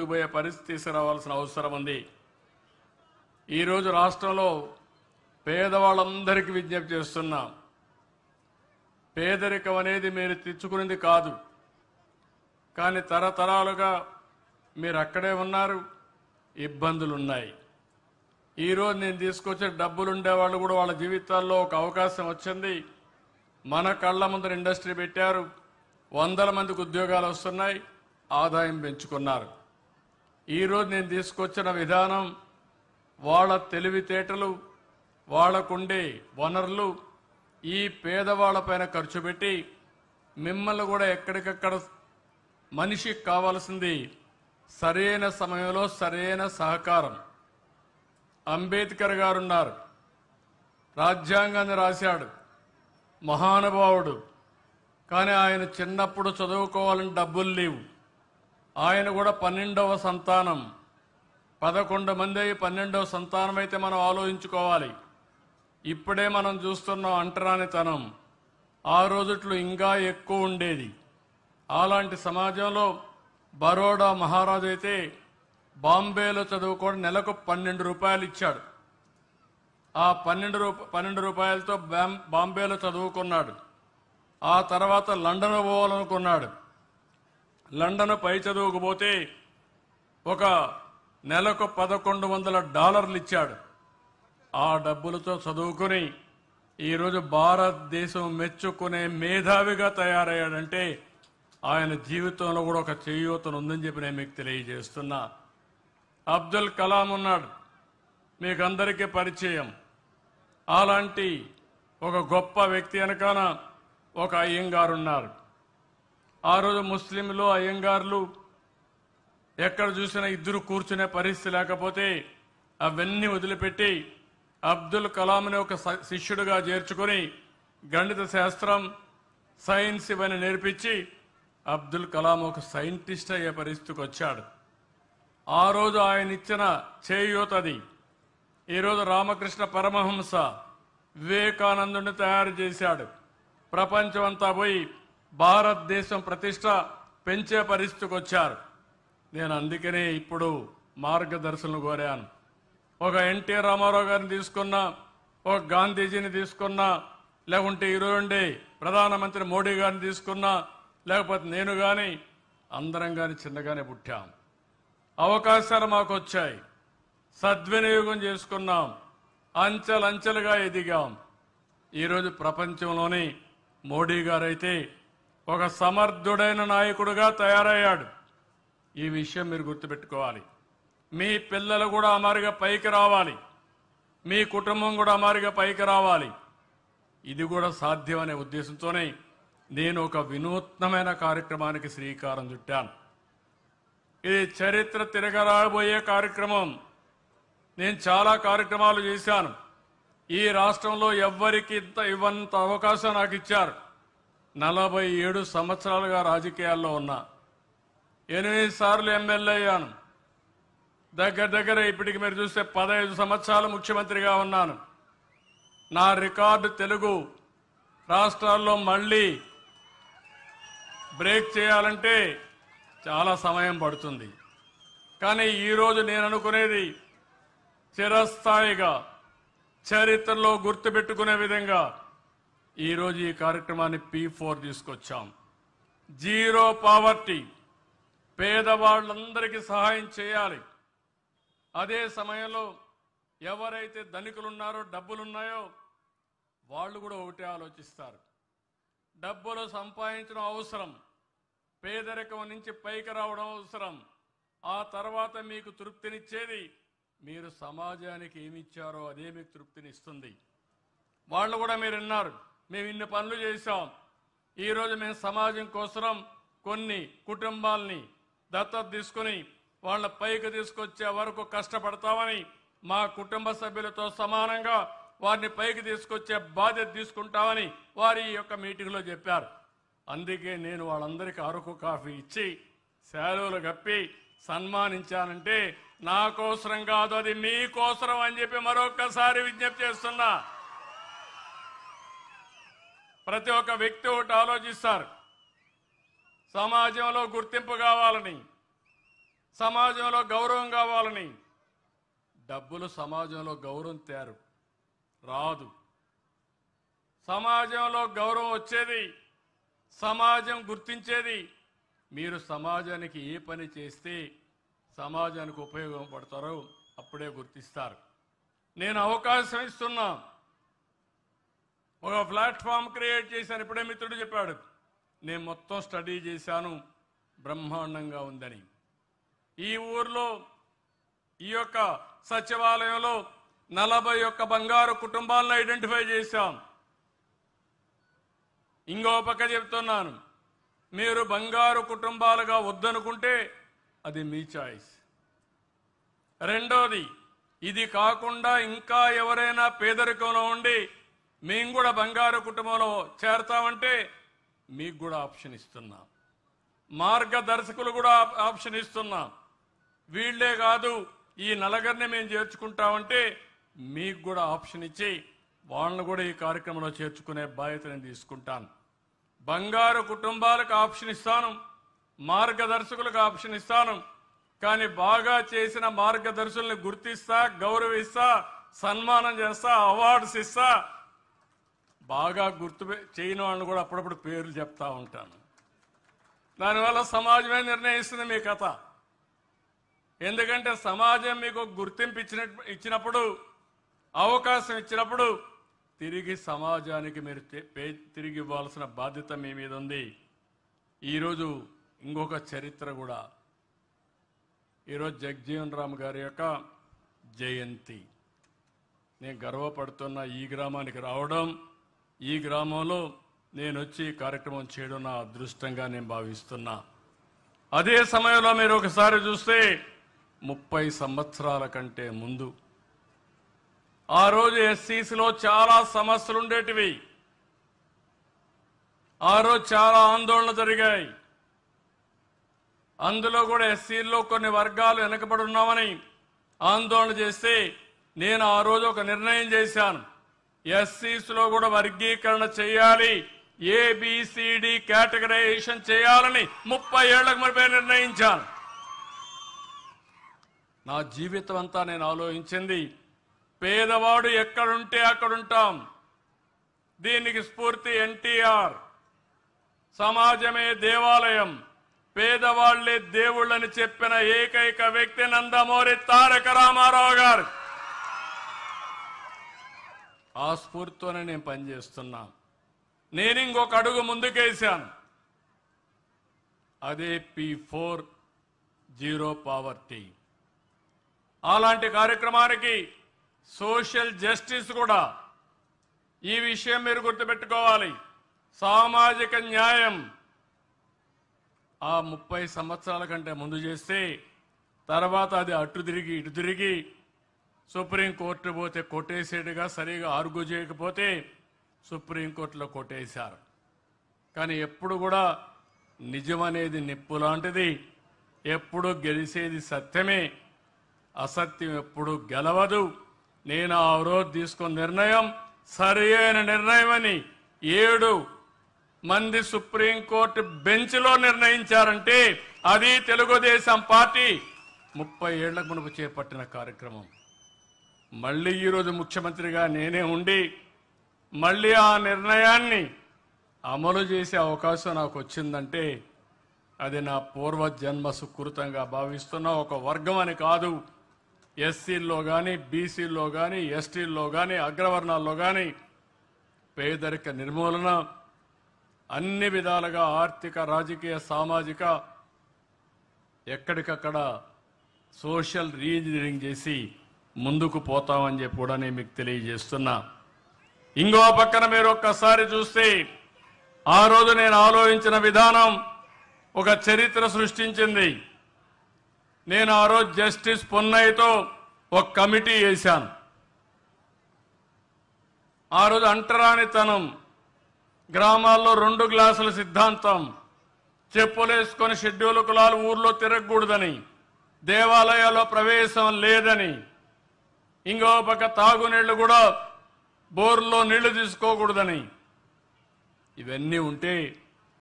ముందుకు పోయే పరిస్థితి తీసుకురావాల్సిన అవసరం ఉంది. ఈరోజు రాష్ట్రంలో పేదవాళ్ళందరికీ విజ్ఞప్తి చేస్తున్నాం. పేదరికం అనేది మీరు తెచ్చుకునేది కాదు, కానీ తరతరాలుగా మీరు అక్కడే ఉన్నారు, ఇబ్బందులు ఉన్నాయి. ఈరోజు నేను తీసుకొచ్చే డబ్బులు ఉండేవాళ్ళు కూడా వాళ్ళ జీవితాల్లో ఒక అవకాశం వచ్చింది. మన కళ్ళ ముందర ఇండస్ట్రీ పెట్టారు, 100 మందికి ఉద్యోగాలు వస్తున్నాయి, ఆదాయం పెంచుకున్నారు. ఈరోజు నేను తీసుకొచ్చిన విధానం వాళ్ళ తెలివితేటలు, వాళ్ళకుండే వనరులు ఈ పేదవాళ్ళపైన ఖర్చు పెట్టి మిమ్మల్ని కూడా ఎక్కడికక్కడ మనిషికి కావాల్సింది సరైన సమయంలో సరైన సహకారం. అంబేద్కర్ గారు ఉన్నారు, రాజ్యాంగాన్ని రాశాడు, మహానుభావుడు. కానీ ఆయన చిన్నప్పుడు చదువుకోవాలని డబ్బులు లేవు. ఆయన కూడా 12వ సంతానం. 11 మంది 12వ సంతానం అయితే మనం ఆలోచించుకోవాలి. ఇప్పుడే మనం చూస్తున్నాం అంటరానితనం. ఆ రోజుట్లో ఇంకా ఎక్కువ ఉండేది. అలాంటి సమాజంలో బరోడా మహారాజు అయితే బాంబేలో చదువుకోవడం నెలకు 12 రూపాయలు ఇచ్చాడు. ఆ 12 రూపాయలతో బాంబేలో చదువుకున్నాడు. ఆ తర్వాత లండన్ పోవాలనుకున్నాడు. లండన్ పై చదువుకుపోతే ఒక నెలకు $1100 ఇచ్చాడు. ఆ డబ్బులతో చదువుకుని ఈరోజు భారతదేశం మెచ్చుకునే మేధావిగా తయారయ్యాడంటే ఆయన జీవితంలో కూడా ఒక చేయూతను ఉందని చెప్పి నేను మీకు తెలియజేస్తున్నా. అబ్దుల్ కలాం ఉన్నాడు, మీకు అందరికీ పరిచయం. అలాంటి ఒక గొప్ప వ్యక్తి వెనకాల ఒక అయ్యంగారు ఉన్నారు. ఆ రోజు ముస్లింలు అయ్యంగార్లు ఎక్కడ చూసినా ఇద్దరు కూర్చునే పరిస్థితి లేకపోతే అవన్నీ వదిలిపెట్టి అబ్దుల్ కలాంని ఒక శిష్యుడిగా చేర్చుకొని గణిత శాస్త్రం, సైన్స్ ఇవన్నీ నేర్పించి అబ్దుల్ కలాం ఒక సైంటిస్ట్ అయ్యే పరిస్థితికి వచ్చాడు. ఆ రోజు ఆయన ఇచ్చిన చేయూతది. ఈరోజు రామకృష్ణ పరమహంస వివేకానందుని తయారు చేశాడు. ప్రపంచం అంతా పోయి భారతదేశం ప్రతిష్ట పెంచే పరిస్థితికి వచ్చారు. నేను అందుకనే ఇప్పుడు మార్గదర్శనం కోరాను. ఒక ఎన్టీ రామారావు గారిని తీసుకున్నా, ఒక గాంధీజీని తీసుకున్నా, లేకుంటే ఈరోజు ప్రధానమంత్రి మోడీ గారిని తీసుకున్నా, లేకపోతే నేను కానీ అందరం కానీ చిన్నగానే పుట్టాం. అవకాశాలు మాకు వచ్చాయి, సద్వినియోగం చేసుకున్నాం, అంచెలంచెలుగా ఎదిగాం. ఈరోజు ప్రపంచంలోని మోడీ గారైతే ఒక సమర్థుడైన నాయకుడిగా తయారయ్యాడు. ఈ విషయం మీరు గుర్తుపెట్టుకోవాలి. మీ పిల్లలు కూడా అమారిగా పైకి రావాలి, మీ కుటుంబం కూడా అమారిగా పైకి రావాలి. ఇది కూడా సాధ్యం అనే ఉద్దేశంతోనే నేను ఒక వినూత్నమైన కార్యక్రమానికి శ్రీకారం చుట్టాను. ఇది చరిత్ర తిరగరాబోయే కార్యక్రమం. నేను చాలా కార్యక్రమాలు చేశాను. ఈ రాష్ట్రంలో ఎవ్వరికి ఇవ్వనంత అవకాశం నాకు ఇచ్చారు. 47 సంవత్సరాలుగా రాజకీయాల్లో ఉన్నా, 8 సార్లు ఎమ్మెల్యే అయ్యాను. దగ్గర ఇప్పటికి మీరు చూస్తే 15 సంవత్సరాలు ముఖ్యమంత్రిగా ఉన్నాను. నా రికార్డు తెలుగు రాష్ట్రాల్లో మళ్ళీ బ్రేక్ చేయాలంటే చాలా సమయం పడుతుంది. కానీ ఈరోజు నేను అనుకునేది చిరస్థాయిగా చరిత్రలో గుర్తుపెట్టుకునే విధంగా ఈరోజు ఈ కార్యక్రమాన్ని P4 తీసుకొచ్చాం. జీరో పావర్టీ, పేదవాళ్ళందరికీ సహాయం చేయాలి. అదే సమయంలో ఎవరైతే ధనికులున్నారో, డబ్బులున్నాయో వాళ్ళు కూడా ఒకటే ఆలోచిస్తారు. డబ్బులు సంపాదించడం అవసరం, పేదరికం నుంచి పైకి రావడం అవసరం. ఆ తర్వాత మీకు తృప్తినిచ్చేది మీరు సమాజానికి ఏమి ఇచ్చారో అదే మీకు తృప్తినిస్తుంది. వాళ్ళు కూడా మీరు విన్నారు, మేము ఇన్ని పనులు చేశాం. ఈరోజు మేము సమాజం కోసం కొన్ని కుటుంబాలని దత్తత తీసుకుని వాళ్ళ పైకి తీసుకొచ్చే వరకు కష్టపడతామని, మా కుటుంబ సభ్యులతో సమానంగా వారిని పైకి తీసుకొచ్చే బాధ్యత తీసుకుంటామని వారి యొక్క మీటింగ్లో చెప్పారు. అందుకే నేను వాళ్ళందరికీ అరకు కాఫీ ఇచ్చి శాలువలు కప్పి సన్మానించానంటే నా కోసరం కాదు, అది మీకోసరం అని చెప్పి మరొక్కసారి విజ్ఞప్తి చేస్తున్నా. ప్రతి ఒక్క వ్యక్తి ఒకటి ఆలోచిస్తారు, సమాజంలో గుర్తింపు కావాలని, సమాజంలో గౌరవం కావాలని. డబ్బులు సమాజంలో గౌరవం తేరు రాదు. సమాజంలో గౌరవం వచ్చేది, సమాజం గుర్తించేది మీరు సమాజానికి ఏ పని చేస్తే సమాజానికి ఉపయోగపడతారో అప్పుడే గుర్తిస్తారు. నేను అవకాశం ఇస్తున్నా, ఒక ప్లాట్ఫామ్ క్రియేట్ చేశాను. ఇప్పుడే మిత్రుడు చెప్పాడు, నేను మొత్తం స్టడీ చేశాను, బ్రహ్మాండంగా ఉందని. ఈ ఊర్లో ఈ యొక్క సచివాలయంలో 41 బంగారు కుటుంబాలను ఐడెంటిఫై చేశాం. ఇంకో పక్క చెప్తున్నాను, మీరు బంగారు కుటుంబాలుగా వద్దనుకుంటే అది మీ చాయిస్. రెండోది, ఇది కాకుండా ఇంకా ఎవరైనా పేదరికంలో ఉండి మేము కూడా బంగారు కుటుంబంలో చేరతామంటే మీకు కూడా ఆప్షన్ ఇస్తున్నాం. మార్గదర్శకులు కూడా ఆప్షన్ ఇస్తున్నాం. వీళ్లే కాదు, ఈ నలుగురిని మేము చేర్చుకుంటామంటే మీకు కూడా ఆప్షన్ ఇచ్చి వాళ్ళని కూడా ఈ కార్యక్రమంలో చేర్చుకునే బాధ్యత నేను తీసుకుంటాను. బంగారు కుటుంబాలకు ఆప్షన్ ఇస్తాను, మార్గదర్శకులకు ఆప్షన్ ఇస్తాను. కానీ బాగా చేసిన మార్గదర్శకుల్ని గుర్తిస్తా, గౌరవిస్తా, సన్మానం చేస్తా, అవార్డ్స్ ఇస్తా. బాగా గుర్తు చేయని వాళ్ళని కూడా అప్పుడప్పుడు పేర్లు చెప్తా ఉంటాను. దానివల్ల సమాజమే నిర్ణయిస్తుంది మీ కథ. ఎందుకంటే సమాజం మీకు గుర్తింపు ఇచ్చినప్పుడు, అవకాశం ఇచ్చినప్పుడు తిరిగి సమాజానికి మీరు తిరిగి ఇవ్వాల్సిన బాధ్యత మీ మీద ఉంది. ఈరోజు ఇంకొక చరిత్ర కూడా, ఈరోజు జగజీవన్ రామ్ గారి యొక్క జయంతి. నేను గర్వపడుతున్న ఈ గ్రామానికి రావడం, ఈ గ్రామంలో నేను వచ్చి ఈ కార్యక్రమం చేయడం నా అదృష్టంగా నేను భావిస్తున్నా. అదే సమయంలో మీరు ఒకసారి చూస్తే 30 సంవత్సరాల కంటే ముందు ఆ రోజు ఎస్సీసీలో చాలా సమస్యలు ఉండేటివి. ఆ రోజు చాలా ఆందోళన జరిగాయి. అందులో కూడా ఎస్సీల్లో కొన్ని వర్గాలు వెనకబడి ఉన్నామని ఆందోళన చేస్తే నేను ఆ రోజు ఒక నిర్ణయం చేశాను. ఎస్సీసీలో కూడా వర్గీకరణ చేయాలి, ఏబిసిడి కేటగరైజేషన్ చేయాలని 30 ఏళ్లకు మునిపే నిర్ణయించాను. నా జీవితం అంతా నేను ఆలోచించింది, పేదవాడు ఎక్కడుంటే అక్కడుంటాం. దీనికి స్ఫూర్తి ఎన్టీఆర్. సమాజమే దేవాలయం, పేదవాళ్లే దేవుళ్ళని చెప్పిన ఏకైక వ్యక్తి నందమూరి తారక రామారావు గారు. ఆ స్ఫూర్తితోనే నేను పనిచేస్తున్నా. నేను ఇంకొక అడుగు ముందుకేశాను, అదే P4 జీరో పావర్టీ. అలాంటి కార్యక్రమానికి సోషల్ జస్టిస్ కూడా, ఈ విషయం మీరు గుర్తుపెట్టుకోవాలి. సామాజిక న్యాయం ఆ 30 సంవత్సరాల కంటే ముందు చేస్తే తర్వాత అది అటు తిరిగి ఇటు తిరిగి సుప్రీంకోర్టు పోతే కొట్టేసేట్టుగా సరిగా ఆర్గ్యూ చేయకపోతే సుప్రీంకోర్టులో కొట్టేశారు. కానీ ఎప్పుడు కూడా నిజం అనేది నిప్పు లాంటిది, ఎప్పుడు గెలిచేది సత్యమే, అసత్యం ఎప్పుడు గెలవదు. నేను ఆ రోజు తీసుకున్న నిర్ణయం సరి అయిన నిర్ణయం అని 7 మంది సుప్రీంకోర్టు బెంచ్లో నిర్ణయించారంటే అది తెలుగుదేశం పార్టీ 30 ఏళ్లకు మునుపు చేపట్టిన కార్యక్రమం. మళ్ళీ ఈరోజు ముఖ్యమంత్రిగా నేనే ఉండి మళ్ళీ ఆ నిర్ణయాన్ని అమలు చేసే అవకాశం నాకు వచ్చిందంటే అది నా పూర్వజన్మ సుకృతంగా భావిస్తున్న ఒక వర్గం అని కాదు. ఎస్సీల్లో కానీ, బీసీల్లో కానీ, ఎస్టీల్లో కానీ, అగ్రవర్ణాల్లో కానీ పేదరిక నిర్మూలన, అన్ని విధాలుగా ఆర్థిక, రాజకీయ, సామాజిక ఎక్కడికక్కడ సోషల్ రీఇంజనీరింగ్ చేసి ముందుకు పోతామని చెప్పి కూడా నేను మీకు తెలియజేస్తున్నా. ఇంకో పక్కన మీరు ఒక్కసారి చూస్తే ఆ రోజు నేను ఆలోచించిన విధానం ఒక చరిత్ర సృష్టించింది. నేను ఆ రోజు జస్టిస్ పొన్నయ్యతో ఒక కమిటీ వేశాను. ఆ రోజు అంటరానితనం, గ్రామాల్లో 2 గ్లాసుల సిద్ధాంతం, చెప్పులేసుకొని షెడ్యూల్ కులాలు ఊర్లో తిరగకూడదని, దేవాలయాల్లో ప్రవేశం లేదని, ఇంకో పక్క తాగునీళ్లు కూడా బోర్లో నీళ్లు తీసుకోకూడదని, ఇవన్నీ ఉంటే